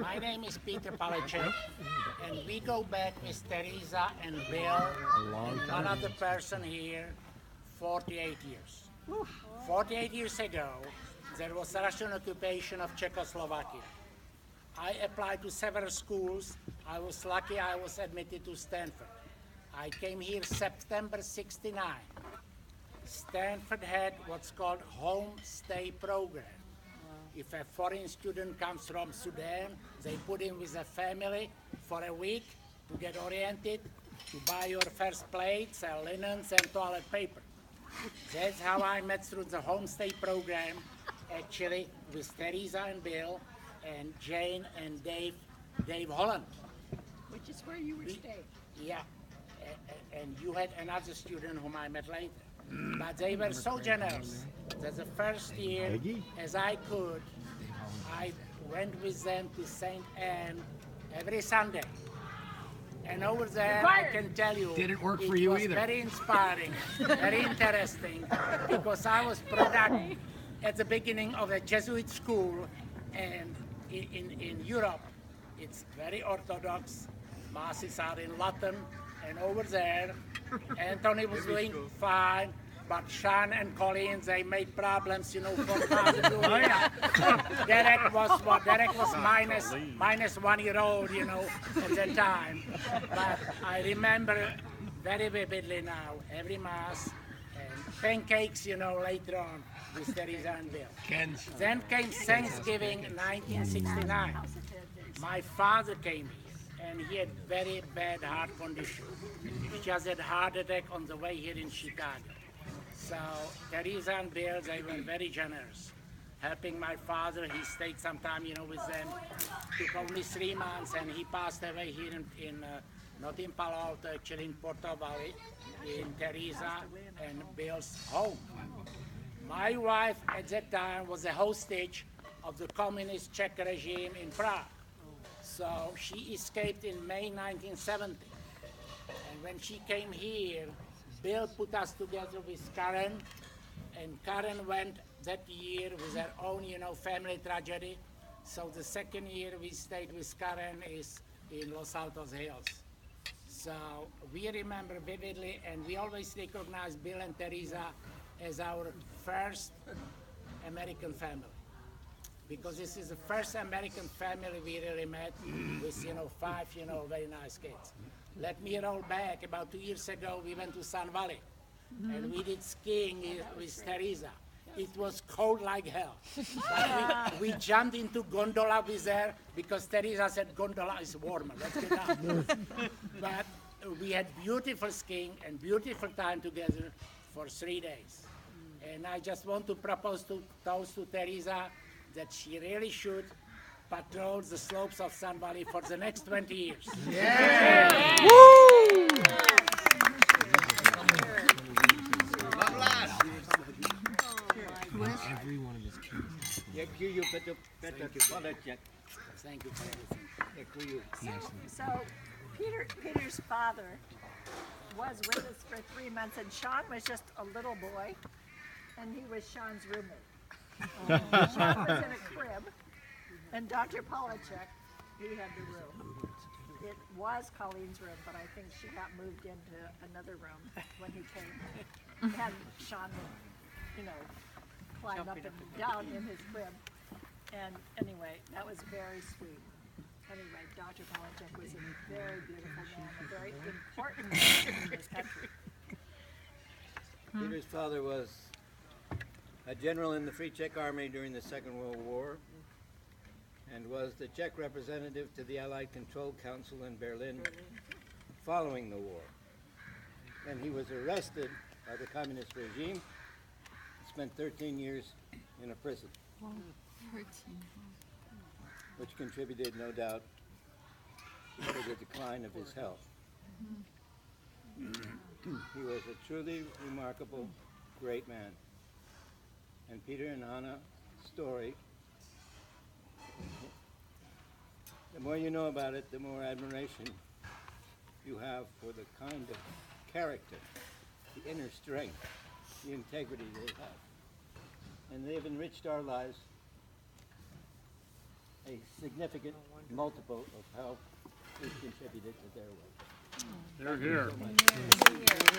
My name is Peter Palecek, and we go back with Teresa and Bill, and one other person here, 48 years. 48 years ago, there was a Russian occupation of Czechoslovakia. I applied to several schools. I was lucky I was admitted to Stanford. I came here September 69. Stanford had what's called home stay program. If a foreign student comes from Sudan, they put him with a family for a week to get oriented, to buy your first plates, linens, and toilet paper. That's how I met through the homestay program, actually, with Teresa and Bill, and Jane and Dave Holland. Which is where you were staying. Yeah, and you had another student whom I met later. But they were so generous that the first year, as I could, I went with them to St. Anne every Sunday. And over there, I can tell you, Didn't work for it you was either. very inspiring, very interesting, because I was product at the beginning of a Jesuit school, and in Europe, it's very orthodox. Masses are in Latin, and over there, Anthony was doing fine, but Sean and Colleen, they made problems, for Father doing. Derek was minus 1 year old, at that time. But I remember very vividly now, every Mass, and pancakes, later on with Teresa and Bill. Then came Thanksgiving 1969. My father came here, and he had very bad heart condition. He just had heart attack on the way here in Chicago. So Teresa and Bill, they were very generous, helping my father. He stayed some time, with them. Took only 3 months, and he passed away here in not in Palo Alto, actually in Porto Valley, in Teresa and Bill's home. My wife at that time was a hostage of the communist Czech regime in Prague. So she escaped in May 1970. And when she came here, Bill put us together with Karen, and Karen went that year with her own, family tragedy. So the second year we stayed with Karen is in Los Altos Hills. So we remember vividly, and we always recognize Bill and Teresa as our first American family. Because this is the first American family we really met with, 5, very nice kids. Let me roll back. About 2 years ago, we went to Sun Valley, and we did skiing with Teresa. It was cold like hell. But we jumped into gondola with her because Teresa said gondola is warmer. Let's get out. But we had beautiful skiing and beautiful time together for 3 days. And I just want to propose to Teresa that she really should patrol the slopes of Sun Valley for the next 20 years. Yeah! Woo! Every one of his kids. Thank you for everything. So Peter's father was with us for 3 months, and Sean was just a little boy, and he was Sean's roommate. Sean was in a crib, and Dr. Palecek, he had the room. It was Colleen's room, but I think she got moved into another room when he came. And Sean would, climb up and down in his crib. And anyway, that was very sweet. Anyway, Dr. Palecek was a very beautiful man, a very important man in this country. Peter's father was a general in the Free Czech Army during the Second World War, and was the Czech representative to the Allied Control Council in Berlin following the war. And he was arrested by the communist regime, spent 13 years in a prison, 13. which contributed, no doubt, to the decline of his health. He was a truly remarkable, great man. And Peter and Anna's story, the more you know about it, the more admiration you have for the kind of character, the inner strength, the integrity they have. And they've enriched our lives a significant multiple of how we contributed to their work. They're here. Here.